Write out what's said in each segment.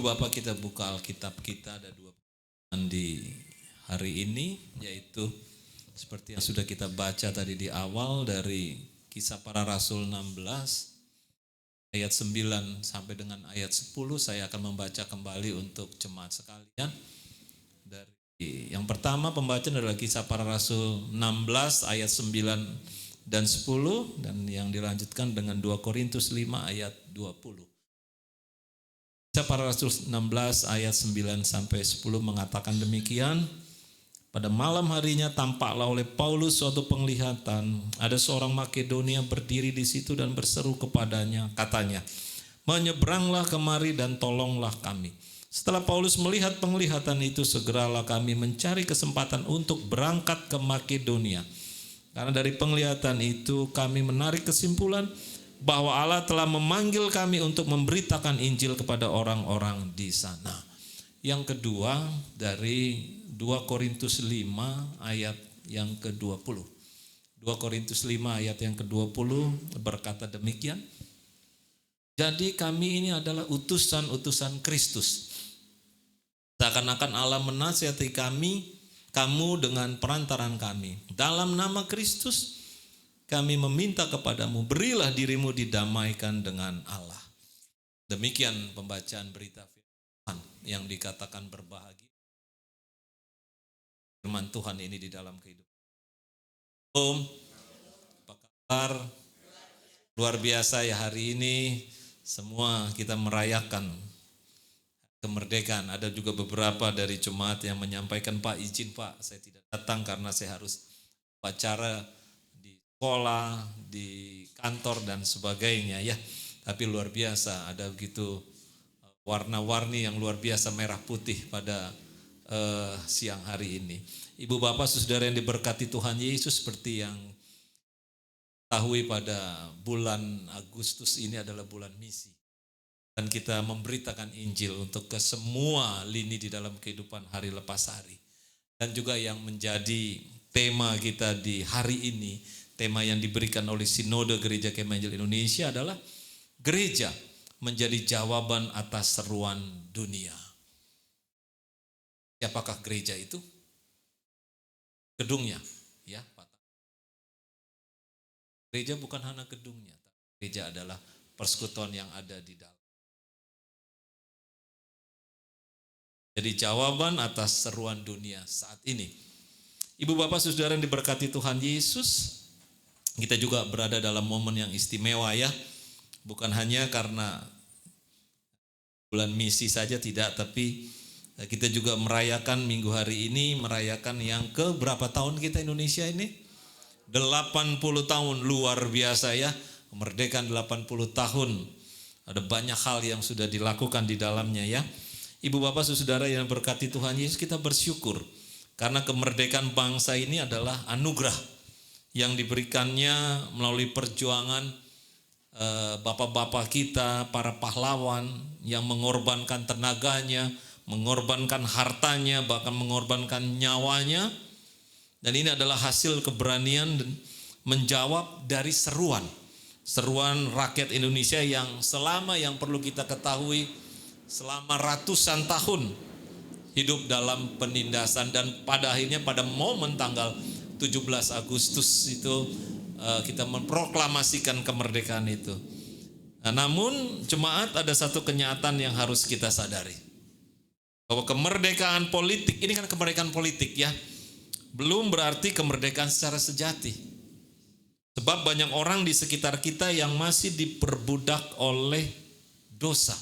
Bapak, kita buka Alkitab kita, ada dua pembacaan di hari ini, yaitu seperti yang sudah kita baca tadi di awal dari Kisah Para Rasul 16 ayat 9 sampai dengan ayat 10. Saya akan membaca kembali untuk jemaat sekalian. Dari yang pertama pembacaan adalah Kisah Para Rasul 16 ayat 9 dan 10, dan yang dilanjutkan dengan 2 Korintus 5 ayat 20. Kisah Para Rasul 16 ayat 9 sampai 10 mengatakan demikian. Pada malam harinya tampaklah oleh Paulus suatu penglihatan. Ada seorang Makedonia berdiri di situ dan berseru kepadanya, katanya, "Menyeberanglah kemari dan tolonglah kami." Setelah Paulus melihat penglihatan itu, segeralah kami mencari kesempatan untuk berangkat ke Makedonia. Karena dari penglihatan itu kami menarik kesimpulan bahwa Allah telah memanggil kami untuk memberitakan Injil kepada orang-orang di sana. Yang kedua dari 2 Korintus 5 ayat yang ke-20. 2 Korintus 5 ayat yang ke-20 berkata demikian. Jadi kami ini adalah utusan-utusan Kristus. Seakan-akan Allah menasihati kamu dengan perantaran kami. Dalam nama Kristus kami meminta kepadamu, berilah dirimu didamaikan dengan Allah. Demikian pembacaan berita firman yang dikatakan berbahagia. Firman Tuhan ini di dalam kehidupan. Apa kabar? Luar biasa ya, hari ini semua kita merayakan kemerdekaan. Ada juga beberapa dari jemaat yang menyampaikan, "Pak, izin Pak, saya tidak datang karena saya harus upacara di sekolah, di kantor dan sebagainya ya." Tapi luar biasa, ada begitu warna-warni yang luar biasa merah putih pada siang hari ini. Ibu bapak saudara yang diberkati Tuhan Yesus, seperti yang tahu pada bulan Agustus ini adalah bulan misi. Dan kita memberitakan Injil untuk ke semua lini di dalam kehidupan hari lepas hari. Dan juga yang menjadi tema kita di hari ini, tema yang diberikan oleh Sinode Gereja Kemah Injil Indonesia adalah gereja menjadi jawaban atas seruan dunia. Siapakah gereja itu? Gedungnya, ya. Gereja bukan hanya gedungnya, gereja adalah persekutuan yang ada di dalam. Jadi jawaban atas seruan dunia saat ini. Ibu bapak saudara yang diberkati Tuhan Yesus, kita juga berada dalam momen yang istimewa ya. Bukan hanya karena bulan misi saja, tidak, tapi kita juga merayakan minggu hari ini, merayakan yang ke berapa tahun kita Indonesia ini? 80 tahun, luar biasa ya. Kemerdekaan 80 tahun. Ada banyak hal yang sudah dilakukan di dalamnya ya. Ibu bapak saudara yang berkati Tuhan Yesus, kita bersyukur karena kemerdekaan bangsa ini adalah anugerah yang diberikannya melalui perjuangan bapak-bapak kita, para pahlawan yang mengorbankan tenaganya, mengorbankan hartanya, bahkan mengorbankan nyawanya. Dan ini adalah hasil keberanian dan menjawab dari seruan rakyat Indonesia yang perlu kita ketahui, selama ratusan tahun hidup dalam penindasan, dan pada akhirnya pada momen tanggal 17 Agustus itu kita memproklamasikan kemerdekaan itu. Nah, namun jemaat, ada satu kenyataan yang harus kita sadari, bahwa kemerdekaan politik ini kan kemerdekaan politik ya, belum berarti kemerdekaan secara sejati. Sebab banyak orang di sekitar kita yang masih diperbudak oleh dosa,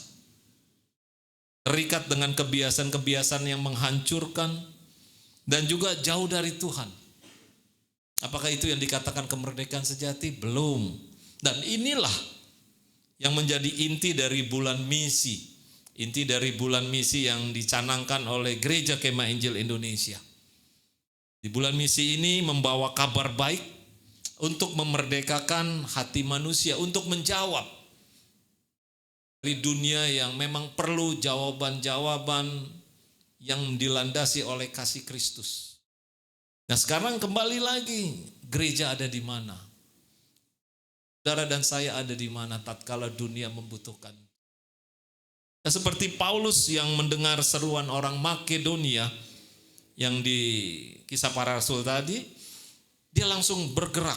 terikat dengan kebiasaan-kebiasaan yang menghancurkan, dan juga jauh dari Tuhan. Apakah itu yang dikatakan kemerdekaan sejati? Belum. Dan inilah yang menjadi inti dari bulan misi. Inti dari bulan misi yang dicanangkan oleh Gereja Kemah Injil Indonesia. Di bulan misi ini membawa kabar baik untuk memerdekakan hati manusia, untuk menjawab dari dunia yang memang perlu jawaban-jawaban yang dilandasi oleh kasih Kristus. Nah, sekarang kembali lagi, gereja ada di mana? Saudara dan saya ada di mana tatkala dunia membutuhkan? Nah, seperti Paulus yang mendengar seruan orang Makedonia yang di Kisah Para Rasul tadi, dia langsung bergerak.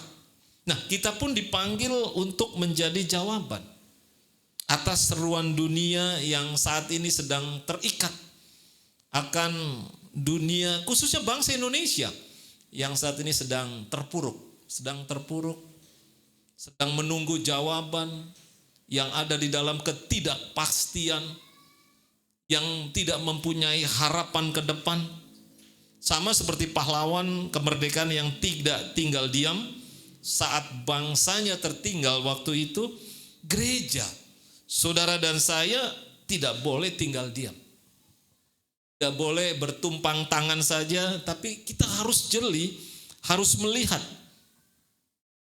Nah, kita pun dipanggil untuk menjadi jawaban atas seruan dunia yang saat ini sedang terikat akan dunia, khususnya bangsa Indonesia yang saat ini sedang terpuruk, sedang menunggu jawaban yang ada di dalam ketidakpastian, yang tidak mempunyai harapan ke depan. Sama seperti pahlawan kemerdekaan yang tidak tinggal diam saat bangsanya tertinggal waktu itu, gereja, saudara dan saya tidak boleh tinggal diam. Tidak boleh bertumpang tangan saja, tapi kita harus jeli, harus melihat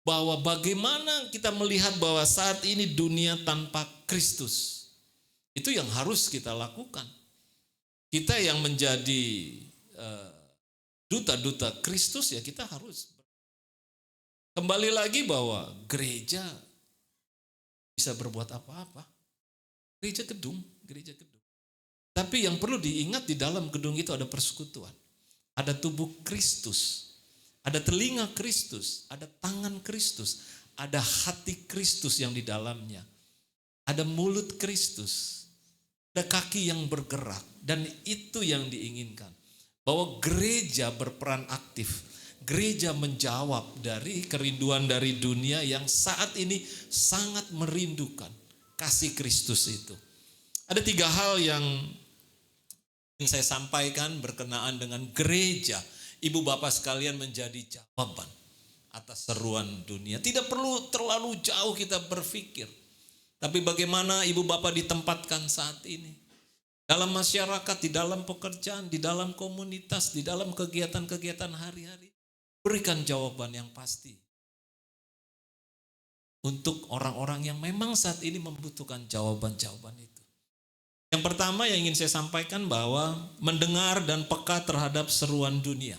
bahwa bagaimana kita melihat bahwa saat ini dunia tanpa Kristus. Itu yang harus kita lakukan. Kita yang menjadi duta-duta Kristus, ya kita harus kembali lagi bahwa gereja bisa berbuat apa-apa. Gereja gedung. Tapi yang perlu diingat, di dalam gedung itu ada persekutuan. Ada tubuh Kristus. Ada telinga Kristus. Ada tangan Kristus. Ada hati Kristus yang di dalamnya. Ada mulut Kristus. Ada kaki yang bergerak. Dan itu yang diinginkan. Bahwa gereja berperan aktif. Gereja menjawab dari kerinduan dari dunia yang saat ini sangat merindukan kasih Kristus itu. Ada 3 hal yang ingin saya sampaikan berkenaan dengan gereja. Ibu bapak sekalian menjadi jawaban atas seruan dunia. Tidak perlu terlalu jauh kita berpikir. Tapi bagaimana ibu bapak ditempatkan saat ini. Dalam masyarakat, di dalam pekerjaan, di dalam komunitas, di dalam kegiatan-kegiatan hari-hari. Berikan jawaban yang pasti. Untuk orang-orang yang memang saat ini membutuhkan jawaban-jawaban itu. Yang pertama yang ingin saya sampaikan bahwa mendengar dan peka terhadap seruan dunia.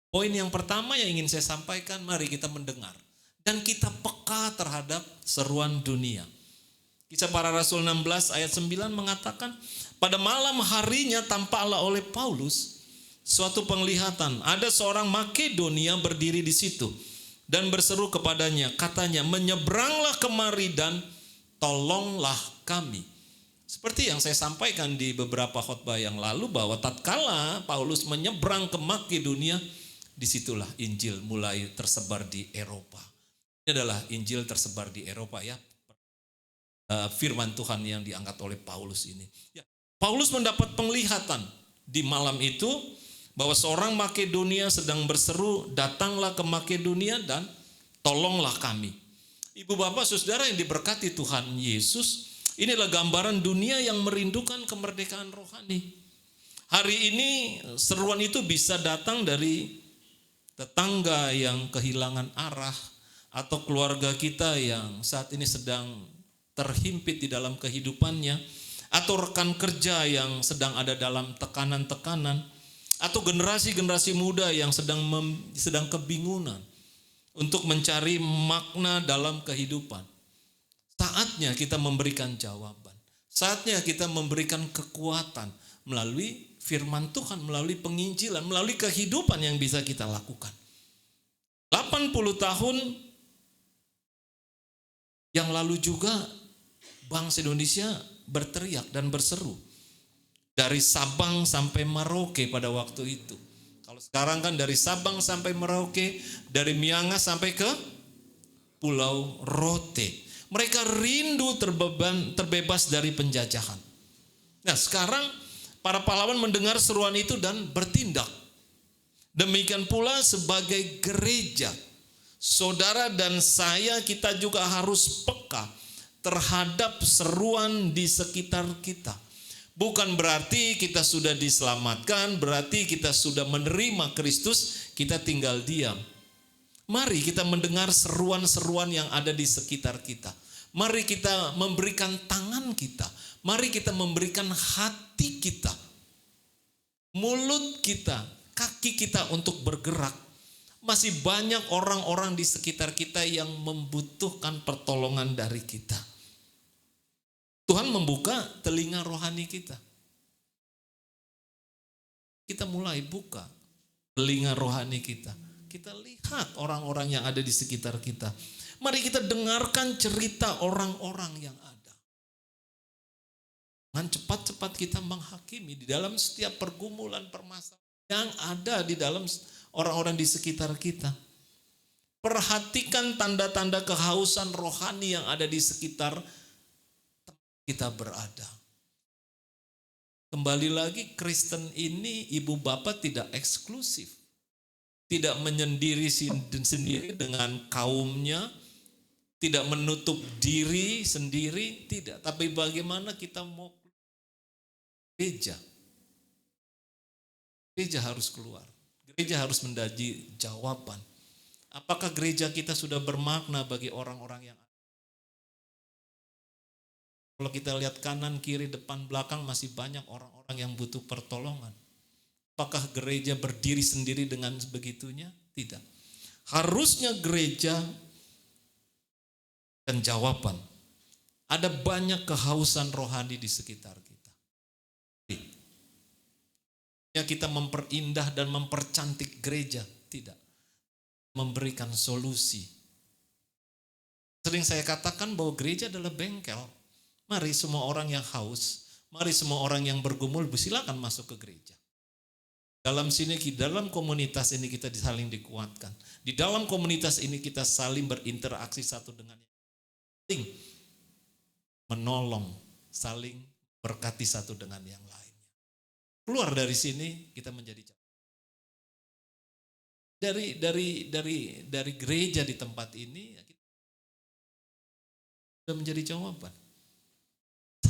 Poin yang pertama yang ingin saya sampaikan, mari kita mendengar. Dan kita peka terhadap seruan dunia. Kisah Para Rasul 16 ayat 9 mengatakan, pada malam harinya tampaklah oleh Paulus suatu penglihatan. Ada seorang Makedonia berdiri di situ dan berseru kepadanya, katanya, menyeberanglah kemari dan tolonglah kami. Seperti yang saya sampaikan di beberapa khotbah yang lalu bahwa tatkala Paulus menyeberang ke Makedonia, disitulah Injil mulai tersebar di Eropa. Ini adalah Injil tersebar di Eropa ya. Firman Tuhan yang diangkat oleh Paulus ini. Ya, Paulus mendapat penglihatan di malam itu bahwa seorang Makedonia sedang berseru, datanglah ke Makedonia dan tolonglah kami. Ibu bapak saudara yang diberkati Tuhan Yesus, inilah gambaran dunia yang merindukan kemerdekaan rohani. Hari ini seruan itu bisa datang dari tetangga yang kehilangan arah, atau keluarga kita yang saat ini sedang terhimpit di dalam kehidupannya, atau rekan kerja yang sedang ada dalam tekanan-tekanan, atau generasi-generasi muda yang sedang kebingungan untuk mencari makna dalam kehidupan. Saatnya kita memberikan jawaban. Saatnya kita memberikan kekuatan melalui firman Tuhan, melalui penginjilan, melalui kehidupan yang bisa kita lakukan. 80 tahun yang lalu juga bangsa Indonesia berteriak dan berseru. Dari Sabang sampai Merauke pada waktu itu. Kalau sekarang kan dari Sabang sampai Merauke, dari Miangas sampai ke Pulau Rote. Mereka rindu terbebas dari penjajahan. Nah sekarang para pahlawan mendengar seruan itu dan bertindak. Demikian pula sebagai gereja, saudara dan saya, kita juga harus peka terhadap seruan di sekitar kita. Bukan berarti kita sudah diselamatkan, berarti kita sudah menerima Kristus, kita tinggal diam. Mari kita mendengar seruan-seruan yang ada di sekitar kita. Mari kita memberikan tangan kita. Mari kita memberikan hati kita, mulut kita, kaki kita untuk bergerak. Masih banyak orang-orang di sekitar kita yang membutuhkan pertolongan dari kita. Tuhan membuka telinga rohani kita. Kita mulai buka telinga rohani kita. Kita lihat orang-orang yang ada di sekitar kita. Mari kita dengarkan cerita orang-orang yang ada. Dengan cepat-cepat kita menghakimi di dalam setiap pergumulan permasalahan yang ada di dalam orang-orang di sekitar kita. Perhatikan tanda-tanda kehausan rohani yang ada di sekitar kita berada. Kembali lagi, Kristen ini ibu bapak tidak eksklusif. Tidak menyendiri sendiri dengan kaumnya, tidak menutup diri sendiri, tidak. Tapi bagaimana kita mau gereja? Gereja harus keluar. Gereja harus mendaji jawaban. Apakah gereja kita sudah bermakna bagi orang-orang yang ada? Kalau kita lihat kanan, kiri, depan, belakang masih banyak orang-orang yang butuh pertolongan. Apakah gereja berdiri sendiri dengan begitunya? Tidak. Harusnya gereja dan jawaban. Ada banyak kehausan rohani di sekitar kita. Ya, kita memperindah dan mempercantik gereja. Tidak. Memberikan solusi. Sering saya katakan bahwa gereja adalah bengkel. Mari semua orang yang haus, mari semua orang yang bergumul, silakan masuk ke gereja. Dalam komunitas ini kita saling dikuatkan. Di dalam komunitas ini kita saling berinteraksi satu dengan yang lain. Menolong, saling berkati satu dengan yang lainnya. Keluar dari sini kita menjadi dari gereja di tempat ini kita sudah menjadi jawaban.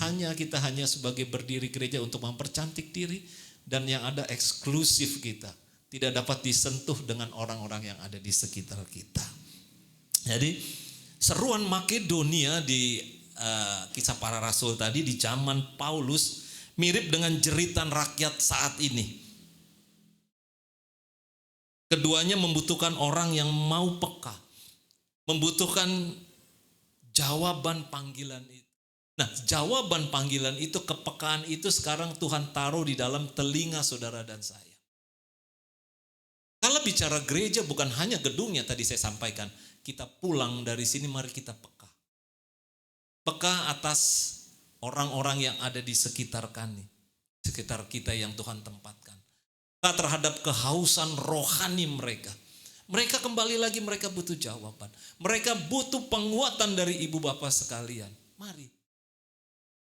Kita hanya sebagai berdiri gereja untuk mempercantik diri. Dan yang ada eksklusif kita. Tidak dapat disentuh dengan orang-orang yang ada di sekitar kita. Jadi seruan Makedonia di Kisah Para Rasul tadi di zaman Paulus mirip dengan jeritan rakyat saat ini. Keduanya membutuhkan orang yang mau peka. Membutuhkan jawaban panggilan itu. Nah, jawaban panggilan itu, kepekaan itu sekarang Tuhan taruh di dalam telinga saudara dan saya. Kalau bicara gereja bukan hanya gedungnya tadi saya sampaikan. Kita pulang dari sini mari kita peka. Peka atas orang-orang yang ada di sekitar kami. Sekitar kita yang Tuhan tempatkan. Peka terhadap kehausan rohani mereka. Mereka kembali lagi mereka butuh jawaban. Mereka butuh penguatan dari ibu bapak sekalian. Mari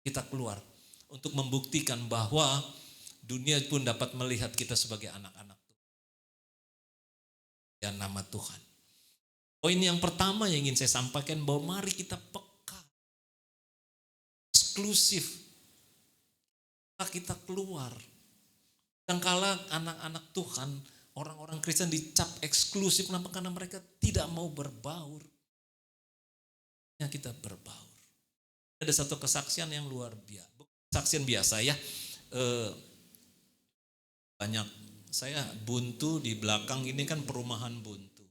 kita keluar untuk membuktikan bahwa dunia pun dapat melihat kita sebagai anak-anak Tuhan. Dan nama Tuhan. Poin yang pertama yang ingin saya sampaikan bahwa mari kita peka. Eksklusif. Kita keluar. Dan kala anak-anak Tuhan, orang-orang Kristen dicap eksklusif, kenapa? Karena mereka tidak mau berbaur. Ya, kita berbaur. Ada satu kesaksian yang luar biasa. Kesaksian biasa ya. Banyak. Saya buntu di belakang ini kan perumahan buntu.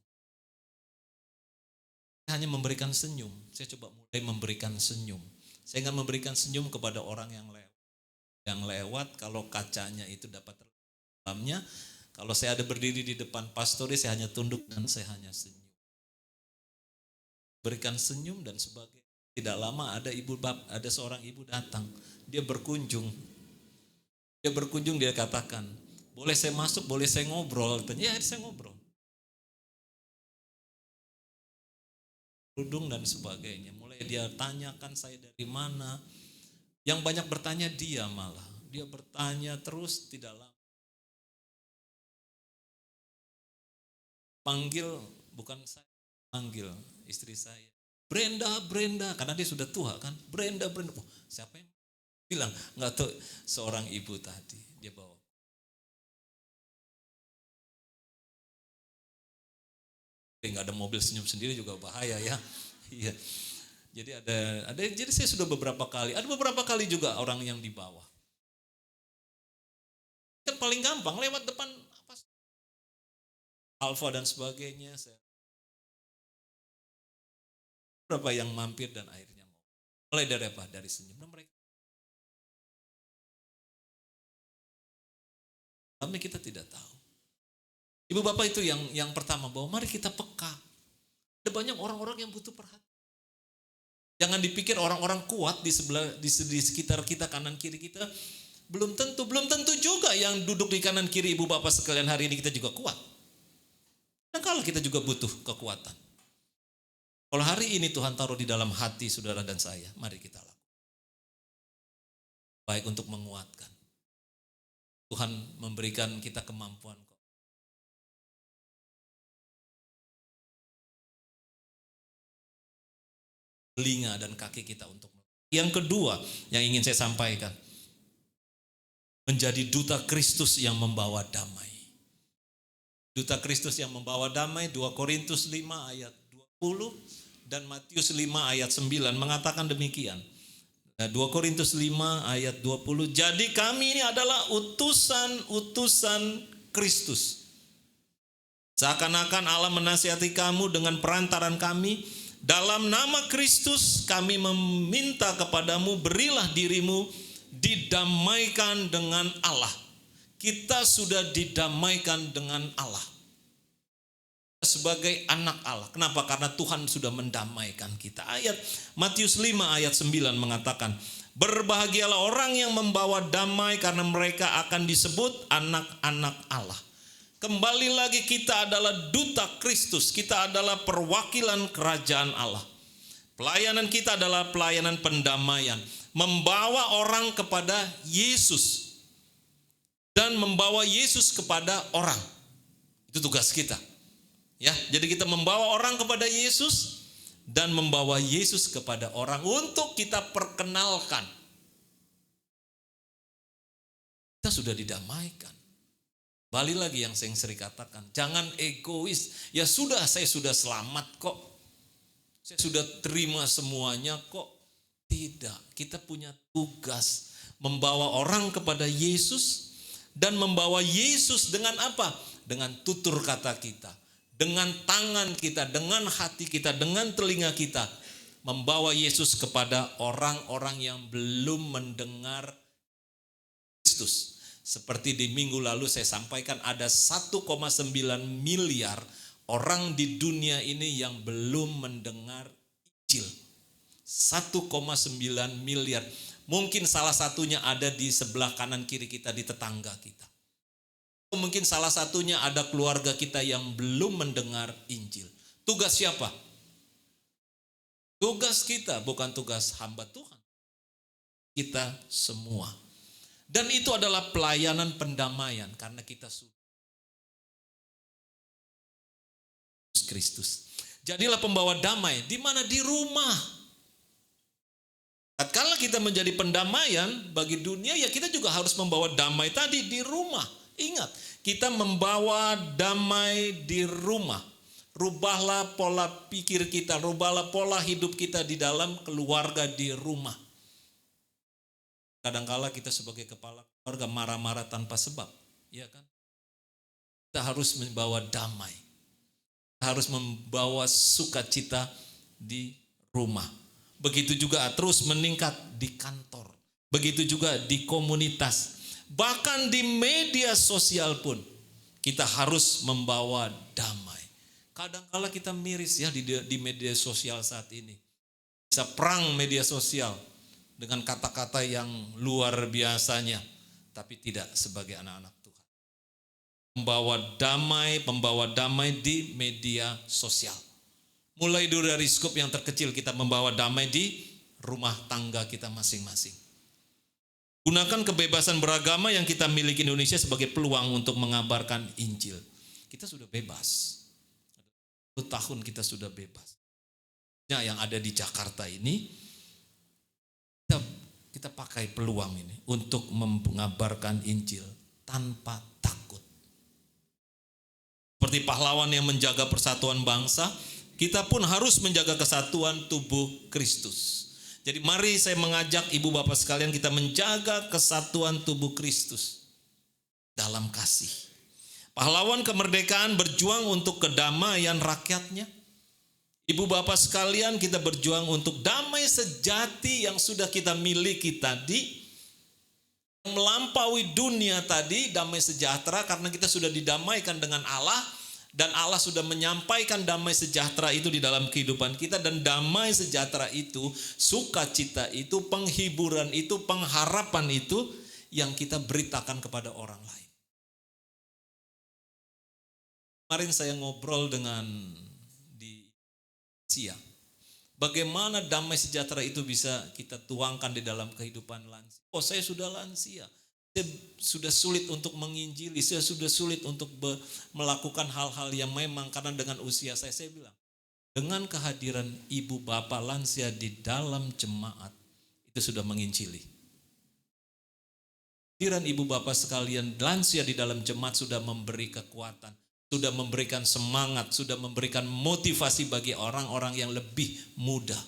Saya hanya memberikan senyum. Saya coba mulai memberikan senyum. Saya ingin memberikan senyum kepada orang yang lewat. Yang lewat kalau kacanya itu dapat dalamnya. Kalau saya ada berdiri di depan pastori, saya hanya tunduk dan saya hanya senyum. Berikan senyum dan sebagainya. Tidak lama ada seorang ibu datang. Dia berkunjung. Dia katakan, boleh saya masuk, boleh saya ngobrol. Ya, saya ngobrol. Kerudung dan sebagainya. Mulai dia tanyakan saya dari mana. Yang banyak bertanya dia malah. Dia bertanya terus tidak lama. Panggil, bukan saya, panggil istri saya. Brenda, karena dia sudah tua kan. Brenda. Oh, siapa yang bilang? Enggak tahu, seorang ibu tadi dia bawa. Enggak ada mobil senyum sendiri juga bahaya ya. Iya. Jadi saya sudah beberapa kali juga orang yang di bawah. Kan paling gampang lewat depan Alfa dan sebagainya. Berapa yang mampir dan akhirnya mau. Mulai dari apa? Dari senyum. Dan mereka, tapi kita tidak tahu. Ibu bapak itu yang pertama, bahwa mari kita peka. Ada banyak orang-orang yang butuh perhatian. Jangan dipikir orang-orang kuat di sekitar kita, kanan kiri kita. Belum tentu juga yang duduk di kanan kiri ibu bapak sekalian hari ini kita juga kuat. Dan kalau kita juga butuh kekuatan. Kalau hari ini Tuhan taruh di dalam hati saudara dan saya, mari kita lakukan. Baik untuk menguatkan. Tuhan memberikan kita kemampuan kok. Telinga dan kaki kita untuk. Yang kedua yang ingin saya sampaikan, menjadi duta Kristus yang membawa damai. Duta Kristus yang membawa damai, 2 Korintus 5 ayat 20 dan Matius 5 ayat 9 mengatakan demikian. 2 Korintus 5 ayat 20, jadi kami ini adalah utusan-utusan Kristus. Seakan-akan Allah menasihati kamu dengan perantaran kami. Dalam nama Kristus kami meminta kepadamu, berilah dirimu didamaikan dengan Allah. Kita sudah didamaikan dengan Allah. Sebagai anak Allah. Kenapa? Karena Tuhan sudah mendamaikan kita. Ayat Matius 5 ayat 9 mengatakan, berbahagialah orang yang membawa damai karena mereka akan disebut anak-anak Allah. Kembali lagi, kita adalah duta Kristus. Kita adalah perwakilan kerajaan Allah. Pelayanan kita adalah pelayanan pendamaian. Membawa orang kepada Yesus. Dan membawa Yesus kepada orang. Itu tugas kita. Ya, jadi kita membawa orang kepada Yesus. Dan membawa Yesus kepada orang. Untuk kita perkenalkan. Kita sudah didamaikan. Balik lagi yang saya sering katakan, jangan egois. Ya sudah, saya sudah selamat kok. Saya sudah terima semuanya kok. Tidak, kita punya tugas membawa orang kepada Yesus dan membawa Yesus dengan apa? Dengan tutur kata kita, dengan tangan kita, dengan hati kita, dengan telinga kita. Membawa Yesus kepada orang-orang yang belum mendengar Kristus. Seperti di minggu lalu saya sampaikan, ada 1,9 miliar orang di dunia ini yang belum mendengar Injil. 1,9 miliar. Mungkin salah satunya ada di sebelah kanan kiri kita, di tetangga kita. Mungkin salah satunya ada keluarga kita yang belum mendengar Injil. Tugas siapa? Tugas kita, bukan tugas hamba Tuhan. Kita semua. Dan itu adalah pelayanan pendamaian karena kita sudah Kristus. Jadilah pembawa damai di mana? Di rumah. Tatkala kita menjadi pendamaian bagi dunia, ya kita juga harus membawa damai tadi di rumah. Ingat, kita membawa damai di rumah. Rubahlah pola pikir kita, rubahlah pola hidup kita di dalam keluarga di rumah. Kadangkala kita sebagai kepala keluarga marah-marah tanpa sebab, ya kan? Kita harus membawa damai. Kita harus membawa sukacita di rumah. Begitu juga terus meningkat di kantor. Begitu juga di komunitas. Bahkan di media sosial pun kita harus membawa damai. Kadangkala kita miris ya di media sosial saat ini. Bisa perang media sosial dengan kata-kata yang luar biasanya, tapi tidak sebagai anak-anak Tuhan. Pembawa damai di media sosial. Mulai dulu dari skup yang terkecil, kita membawa damai di rumah tangga kita masing-masing. Gunakan kebebasan beragama yang kita miliki di Indonesia sebagai peluang untuk mengabarkan Injil. Kita sudah bebas. 10 tahun kita sudah bebas. Yang ada di Jakarta ini, kita pakai peluang ini untuk mengabarkan Injil tanpa takut. Seperti pahlawan yang menjaga persatuan bangsa, kita pun harus menjaga kesatuan tubuh Kristus. Jadi mari saya mengajak ibu bapak sekalian, kita menjaga kesatuan tubuh Kristus dalam kasih. Pahlawan kemerdekaan berjuang untuk kedamaian rakyatnya. Ibu bapak sekalian, kita berjuang untuk damai sejati yang sudah kita miliki tadi, melampaui dunia tadi, damai sejahtera karena kita sudah didamaikan dengan Allah. Dan Allah sudah menyampaikan damai sejahtera itu di dalam kehidupan kita. Dan damai sejahtera itu, sukacita itu, penghiburan itu, pengharapan itu yang kita beritakan kepada orang lain. Kemarin saya ngobrol dengan di siang. Bagaimana damai sejahtera itu bisa kita tuangkan di dalam kehidupan lansia. Oh, saya sudah lansia. Saya sudah sulit untuk menginjili, saya sudah sulit untuk melakukan hal-hal yang memang karena dengan usia saya bilang, dengan kehadiran ibu bapak lansia di dalam jemaat, itu sudah menginjili. Kehadiran ibu bapak sekalian lansia di dalam jemaat sudah memberi kekuatan, sudah memberikan semangat, sudah memberikan motivasi bagi orang-orang yang lebih muda.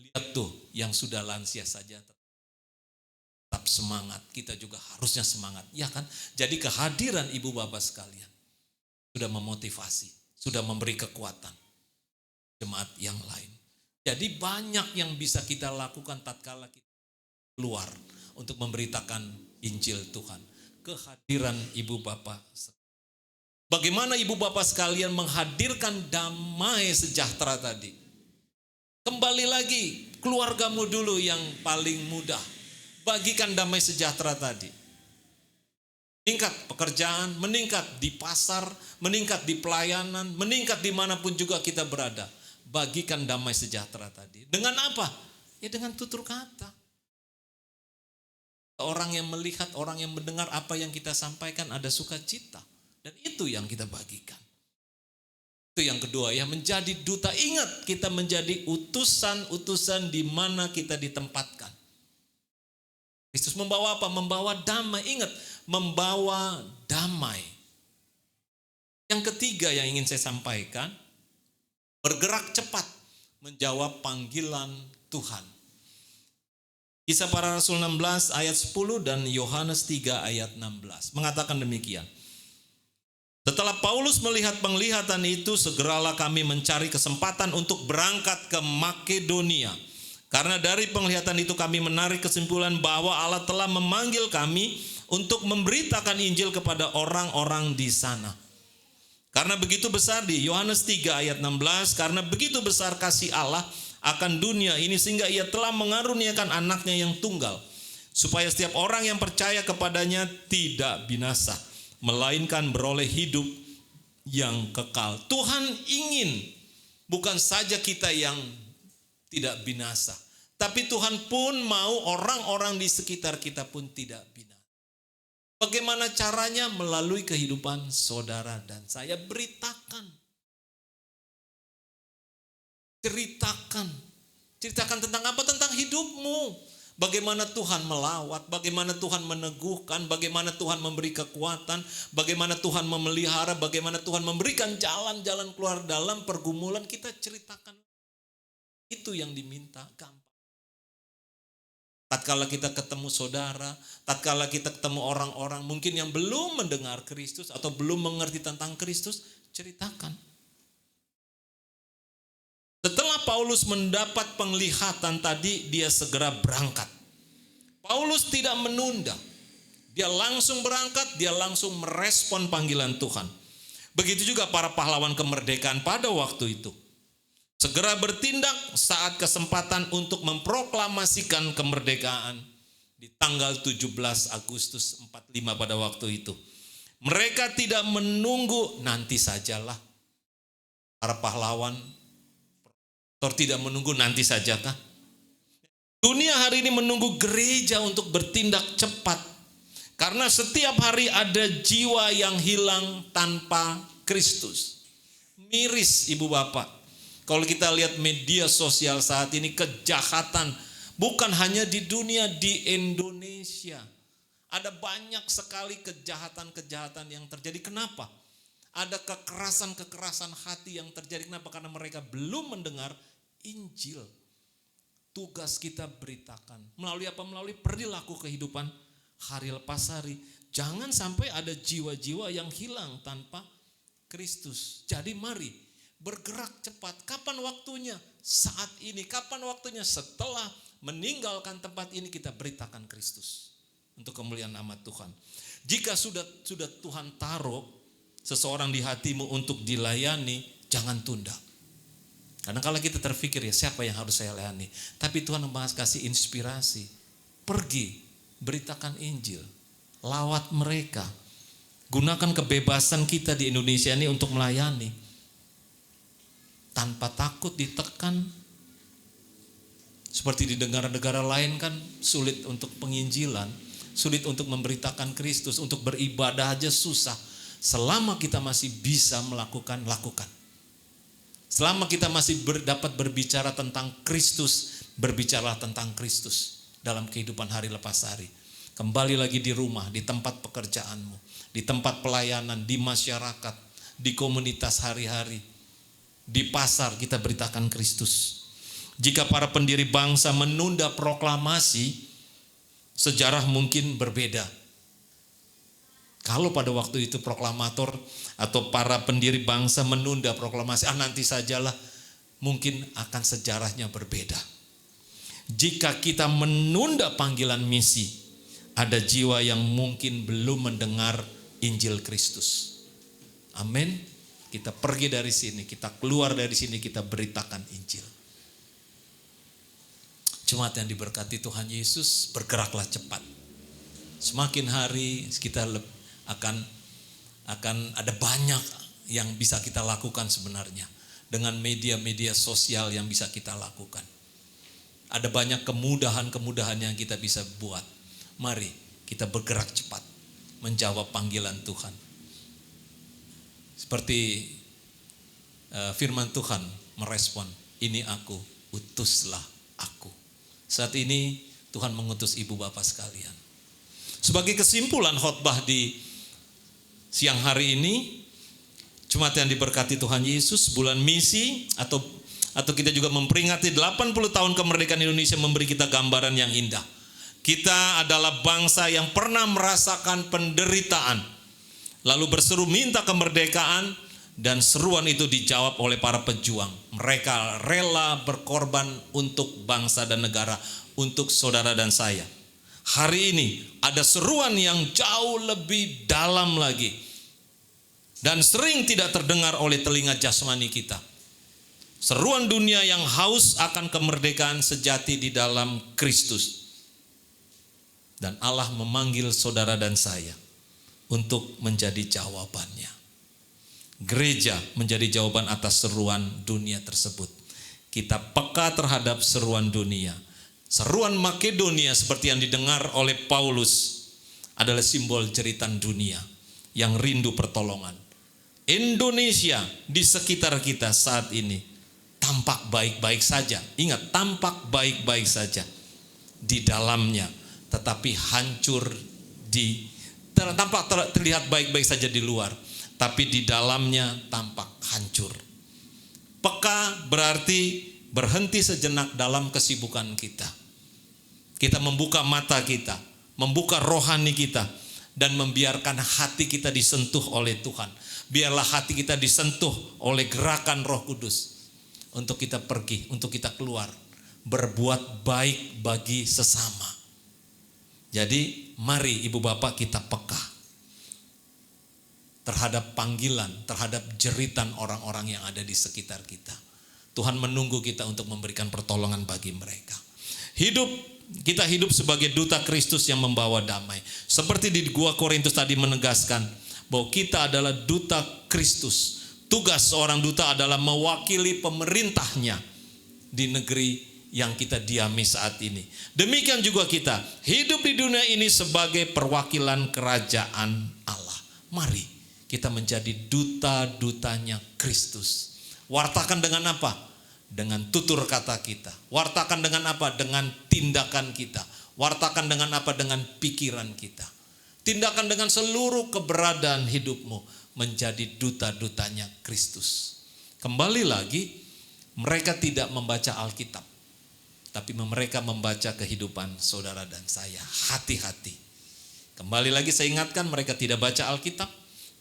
Lihat tuh, yang sudah lansia saja tetap semangat, kita juga harusnya semangat, ya kan? Jadi kehadiran ibu bapak sekalian sudah memotivasi, sudah memberi kekuatan jemaat yang lain. Jadi banyak yang bisa kita lakukan tatkala kita keluar untuk memberitakan Injil Tuhan. Kehadiran ibu bapak. Bagaimana ibu bapak sekalian menghadirkan damai sejahtera tadi? Kembali lagi, keluargamu dulu yang paling mudah. Bagikan damai sejahtera tadi. Meningkat pekerjaan, meningkat di pasar, meningkat di pelayanan, meningkat dimanapun juga kita berada. Bagikan damai sejahtera tadi. Dengan apa? Ya dengan tutur kata. Orang yang melihat, orang yang mendengar apa yang kita sampaikan ada sukacita. Dan itu yang kita bagikan. Itu yang kedua ya, menjadi duta. Ingat, kita menjadi utusan-utusan di mana kita ditempatkan. Kristus membawa apa? Membawa damai. Ingat, membawa damai. Yang ketiga yang ingin saya sampaikan, bergerak cepat menjawab panggilan Tuhan. Kisah Para Rasul 16 ayat 10 dan Yohanes 3 ayat 16 mengatakan demikian. Setelah Paulus melihat penglihatan itu, segeralah kami mencari kesempatan untuk berangkat ke Makedonia. Karena dari penglihatan itu kami menarik kesimpulan bahwa Allah telah memanggil kami untuk memberitakan Injil kepada orang-orang di sana. Karena begitu besar, di Yohanes 3 ayat 16, karena begitu besar kasih Allah akan dunia ini sehingga ia telah mengaruniakan anaknya yang tunggal. Supaya setiap orang yang percaya kepadanya tidak binasa, melainkan beroleh hidup yang kekal. Tuhan ingin bukan saja kita yang tidak binasa, tapi Tuhan pun mau orang-orang di sekitar kita pun tidak binasa. Bagaimana caranya? Melalui kehidupan saudara dan saya. Ceritakan tentang apa? Tentang hidupmu. Bagaimana Tuhan melawat, bagaimana Tuhan meneguhkan, bagaimana Tuhan memberi kekuatan, bagaimana Tuhan memelihara, bagaimana Tuhan memberikan jalan-jalan keluar dalam pergumulan. Kita ceritakan. Itu yang diminta, gampang. Tatkala kita ketemu saudara, tatkala kita ketemu orang-orang mungkin yang belum mendengar Kristus atau belum mengerti tentang Kristus, ceritakan. Setelah Paulus mendapat penglihatan tadi, dia segera berangkat. Paulus tidak menunda. Dia langsung berangkat, dia langsung merespon panggilan Tuhan. Begitu juga para pahlawan kemerdekaan pada waktu itu. Segera bertindak saat kesempatan untuk memproklamasikan kemerdekaan di tanggal 17 Agustus 45 pada waktu itu. Mereka tidak menunggu, nanti sajalah. Para pahlawan tidak menunggu nanti sajakah? Dunia hari ini menunggu gereja untuk bertindak cepat. Karena setiap hari ada jiwa yang hilang tanpa Kristus. Miris ibu bapak. Kalau kita lihat media sosial saat ini, kejahatan bukan hanya di dunia, di Indonesia. Ada banyak sekali kejahatan-kejahatan yang terjadi. Kenapa? Ada kekerasan-kekerasan hati yang terjadi. Kenapa? Karena mereka belum mendengar Injil. Tugas kita beritakan. Melalui apa? Melalui perilaku kehidupan hari lepas hari. Jangan sampai ada jiwa-jiwa yang hilang tanpa Kristus. Jadi mari bergerak cepat. Kapan waktunya? Saat ini. Kapan waktunya? Setelah meninggalkan tempat ini kita beritakan Kristus untuk kemuliaan nama Tuhan. Jika sudah Tuhan taruh seseorang di hatimu untuk dilayani, jangan tunda. Karena kalau kita terpikir ya siapa yang harus saya layani, tapi Tuhan membahas kasih inspirasi. Pergi, beritakan Injil, lawat mereka. Gunakan kebebasan kita di Indonesia ini untuk melayani. Tanpa takut ditekan. Seperti di negara-negara lain kan sulit untuk penginjilan, sulit untuk memberitakan Kristus, untuk beribadah aja susah. Selama kita masih bisa melakukan, lakukan. Selama kita masih dapat berbicara tentang Kristus, berbicaralah tentang Kristus dalam kehidupan hari lepas hari. Kembali lagi di rumah, di tempat pekerjaanmu, di tempat pelayanan, di masyarakat, di komunitas hari-hari, di pasar kita beritakan Kristus. Jika para pendiri bangsa menunda proklamasi, sejarah mungkin berbeda. Kalau pada waktu itu proklamator atau para pendiri bangsa menunda proklamasi, nanti sajalah, mungkin akan sejarahnya berbeda. Jika kita menunda panggilan misi, ada jiwa yang mungkin belum mendengar Injil Kristus. Amin. Kita pergi dari sini, kita keluar dari sini, kita beritakan Injil. Jemaat yang diberkati Tuhan Yesus, bergeraklah cepat. Semakin hari kita akan ada banyak yang bisa kita lakukan sebenarnya. Dengan media-media sosial yang bisa kita lakukan. Ada banyak kemudahan-kemudahan yang kita bisa buat. Mari kita bergerak cepat menjawab panggilan Tuhan. Seperti firman Tuhan merespon, ini aku, utuslah aku. Saat ini Tuhan mengutus ibu bapak sekalian. Sebagai kesimpulan khotbah di siang hari ini, jemaat yang diberkati Tuhan Yesus, bulan misi atau kita juga memperingati 80 tahun kemerdekaan Indonesia memberi kita gambaran yang indah. Kita adalah bangsa yang pernah merasakan penderitaan, lalu berseru minta kemerdekaan, dan seruan itu dijawab oleh para pejuang. Mereka rela berkorban untuk bangsa dan negara, untuk saudara dan saya. Hari ini ada seruan yang jauh lebih dalam lagi dan sering tidak terdengar oleh telinga jasmani kita. Seruan dunia yang haus akan kemerdekaan sejati di dalam Kristus. Dan Allah memanggil saudara dan saya untuk menjadi jawabannya. Gereja menjadi jawaban atas seruan dunia tersebut. Kita peka terhadap seruan dunia. Seruan Makedonia seperti yang didengar oleh Paulus adalah simbol jeritan dunia yang rindu pertolongan. Indonesia di sekitar kita saat ini tampak baik-baik saja. Ingat, tampak baik-baik saja di dalamnya, tetapi hancur tampak terlihat baik-baik saja di luar, tapi di dalamnya tampak hancur. Peka berarti berhenti sejenak dalam kesibukan kita. Kita membuka mata kita, membuka rohani kita, dan membiarkan hati kita disentuh oleh Tuhan. Biarlah hati kita disentuh oleh gerakan Roh Kudus. Untuk kita pergi, untuk kita keluar, berbuat baik bagi sesama. Jadi mari ibu bapak kita peka terhadap panggilan, terhadap jeritan orang-orang yang ada di sekitar kita. Tuhan menunggu kita untuk memberikan pertolongan bagi mereka. Kita hidup sebagai duta Kristus yang membawa damai. Seperti di 2 Korintus tadi menegaskan bahwa kita adalah duta Kristus. Tugas seorang duta adalah mewakili pemerintahnya di negeri yang kita diami saat ini. Demikian juga kita hidup di dunia ini sebagai perwakilan kerajaan Allah. Mari kita menjadi duta-dutanya Kristus. Wartakan dengan apa? Dengan tutur kata kita. Wartakan dengan apa? Dengan tindakan kita. Wartakan dengan apa? Dengan pikiran kita. Tindakan dengan seluruh keberadaan hidupmu menjadi duta-dutanya Kristus. Kembali lagi, mereka tidak membaca Alkitab, tapi mereka membaca kehidupan saudara dan saya. Hati-hati. Kembali lagi saya ingatkan, mereka tidak baca Alkitab,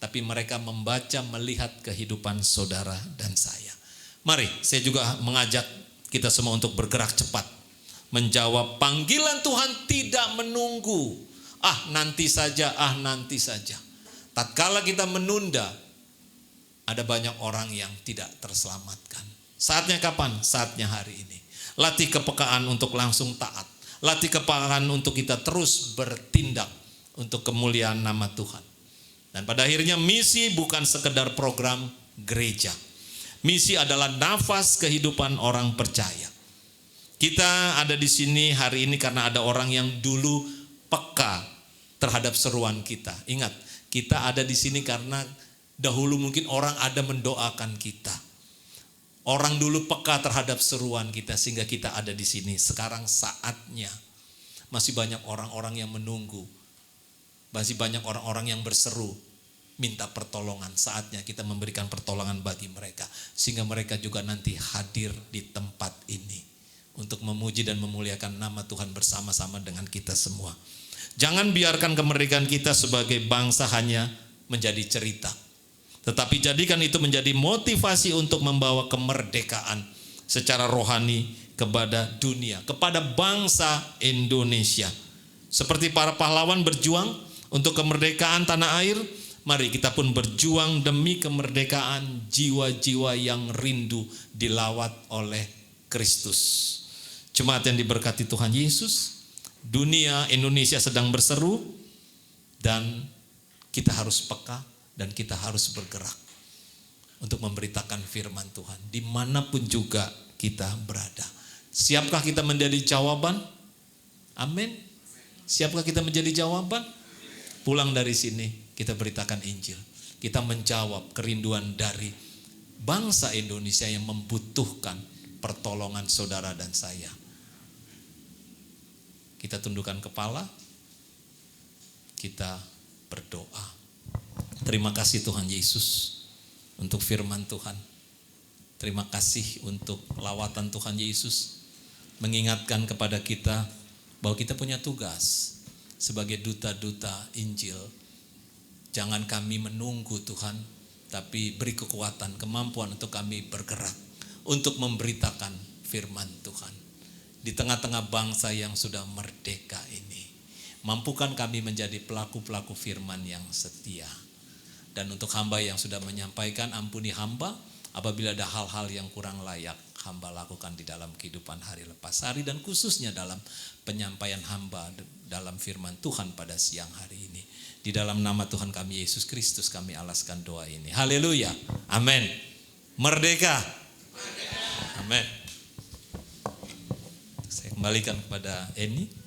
tapi mereka membaca, melihat kehidupan saudara dan saya. Mari, saya juga mengajak kita semua untuk bergerak cepat. Menjawab panggilan Tuhan tidak menunggu. Nanti saja, nanti saja. Tatkala kita menunda, ada banyak orang yang tidak terselamatkan. Saatnya kapan? Saatnya hari ini. Latih kepekaan untuk langsung taat. Latih kepekaan untuk kita terus bertindak untuk kemuliaan nama Tuhan. Dan pada akhirnya misi bukan sekedar program gereja. Misi adalah nafas kehidupan orang percaya. Kita ada di sini hari ini karena ada orang yang dulu peka terhadap seruan kita. Ingat, kita ada di sini karena dahulu mungkin orang ada mendoakan kita. Orang dulu peka terhadap seruan kita sehingga kita ada di sini. Sekarang saatnya. Masih banyak orang-orang yang menunggu. Masih banyak orang-orang yang berseru minta pertolongan. Saatnya kita memberikan pertolongan bagi mereka. Sehingga mereka juga nanti hadir di tempat ini. Untuk memuji dan memuliakan nama Tuhan bersama-sama dengan kita semua. Jangan biarkan kemerdekaan kita sebagai bangsa hanya menjadi cerita. Tetapi jadikan itu menjadi motivasi untuk membawa kemerdekaan secara rohani kepada dunia. Kepada bangsa Indonesia. Seperti para pahlawan berjuang untuk kemerdekaan tanah air. Mari kita pun berjuang demi kemerdekaan jiwa-jiwa yang rindu dilawat oleh Kristus. Jemaat yang diberkati Tuhan Yesus, dunia Indonesia sedang berseru dan kita harus peka dan kita harus bergerak untuk memberitakan firman Tuhan dimanapun juga kita berada. Siapkah kita menjadi jawaban? Amin. Siapkah kita menjadi jawaban? Pulang dari sini kita beritakan Injil. Kita menjawab kerinduan dari bangsa Indonesia yang membutuhkan pertolongan saudara dan saya. Kita tundukkan kepala. Kita berdoa. Terima kasih Tuhan Yesus untuk firman Tuhan. Terima kasih untuk lawatan Tuhan Yesus. Mengingatkan kepada kita bahwa kita punya tugas sebagai duta-duta Injil. Jangan kami menunggu Tuhan, tapi beri kekuatan, kemampuan untuk kami bergerak untuk memberitakan firman Tuhan. Di tengah-tengah bangsa yang sudah merdeka ini, mampukan kami menjadi pelaku-pelaku firman yang setia. Dan untuk hamba yang sudah menyampaikan, ampuni hamba apabila ada hal-hal yang kurang layak hamba lakukan di dalam kehidupan hari lepas hari, dan khususnya dalam penyampaian hamba dalam firman Tuhan pada siang hari ini. Di dalam nama Tuhan kami Yesus Kristus kami alaskan doa ini. Haleluya. Amin. Merdeka. Amin. Saya kembalikan kepada Eni.